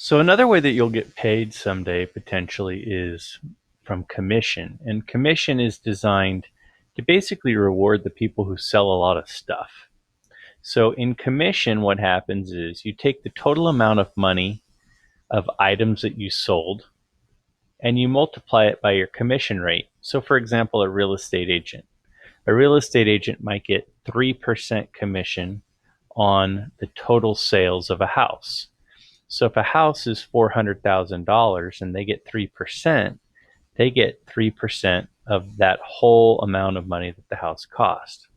So another way that you'll get paid someday potentially is from commission. And commission is designed to basically reward the people who sell a lot of stuff. So in commission, what happens is you take the total amount of money of items that you sold and you multiply it by your commission rate. So for example, a real estate agent. A real estate agent might get 3% commission on the total sales of a house. So if a house is $400,000 and they get 3%, they get 3% of that whole amount of money that the house cost.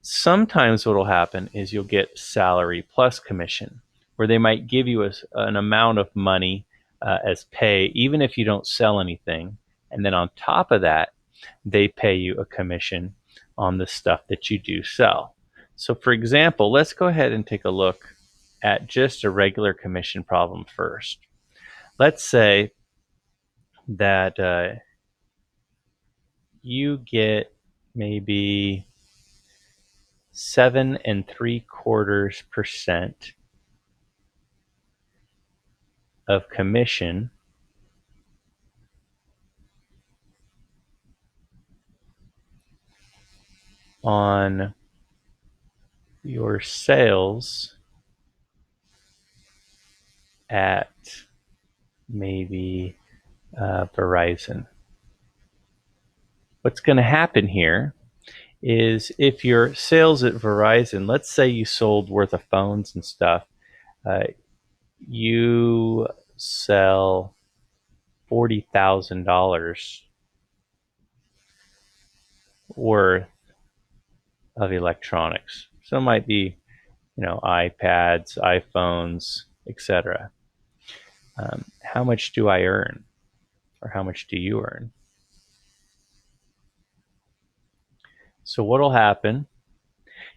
Sometimes what will happen is you'll get salary plus commission, where they might give you an amount of money as pay, even if you don't sell anything. And then on top of that, they pay you a commission on the stuff that you do sell. So for example, let's go ahead and take a look at just a regular commission problem first. Let's say that you get maybe 7.75% of commission on your sales at maybe Verizon. What's going to happen here is if your sales at Verizon, let's say you sold worth of phones and stuff, you sell $40,000 worth of electronics. So it might be, iPads, iPhones, etc. How much do I earn, or how much do you earn? So what will happen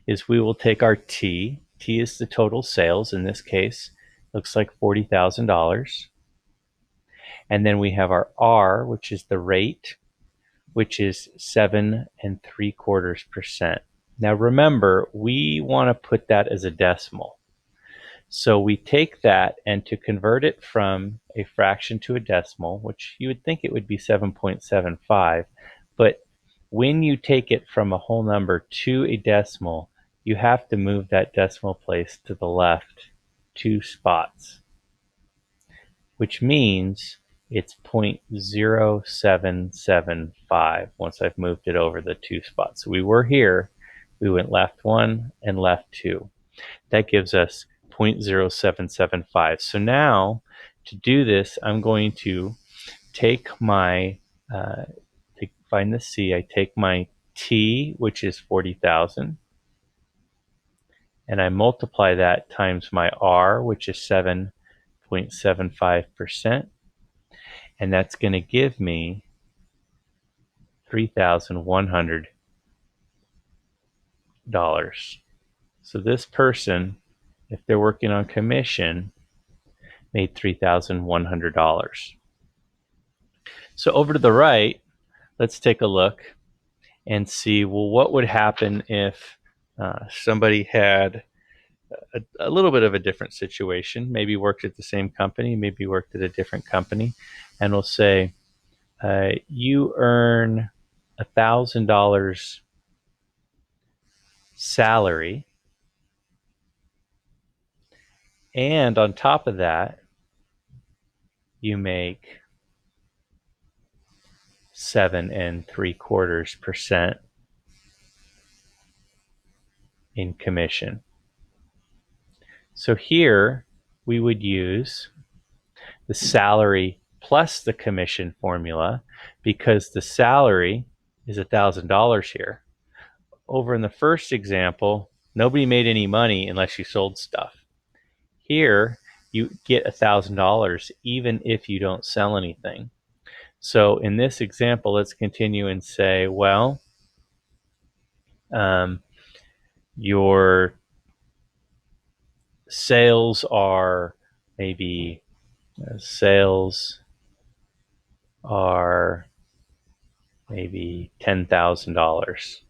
is we will take our T. T is the total sales. In this case, looks like $40,000. And then we have our R, which is the rate, which is 7.75%. Now remember, we want to put that as a decimal. So we take that, and to convert it from a fraction to a decimal, which you would think it would be 7.75, but when you take it from a whole number to a decimal, you have to move that decimal place to the left 2 spots, which means it's 0.0775 once I've moved it over the 2 spots. So we were here, we went left 1 and left 2. That gives us 0.0775. So now to do this, I'm going to take my, to find the C, I take my T, which is 40,000, and I multiply that times my R, which is 7.75%, and that's going to give me $3,100. So this person, if they're working on commission, made $3,100. So over to the right, let's take a look and see, well, what would happen if somebody had a little bit of a different situation, maybe worked at the same company, maybe worked at a different company, and we'll say, you earn $1,000 salary, and on top of that, you make 7.75% in commission. So here we would use the salary plus the commission formula, because the salary is $1,000 here. Over in the first example, nobody made any money unless you sold stuff. Here, you get $1,000 even if you don't sell anything. So in this example, let's continue and say, well, your sales are maybe $10,000.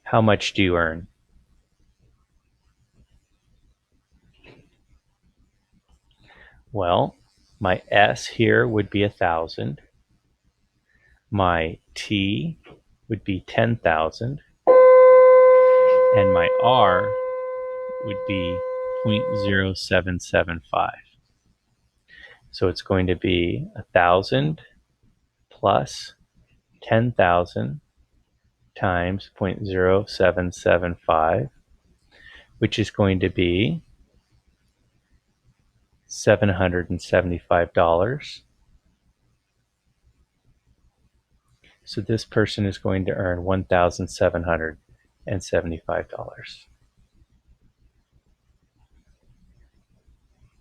How much do you earn? Well, my S here would be 1,000. My T would be 10,000. And my R would be 0.0775. So it's going to be 1,000 plus 10,000 times 0.0775, which is going to be $775. So this person is going to earn $1,775.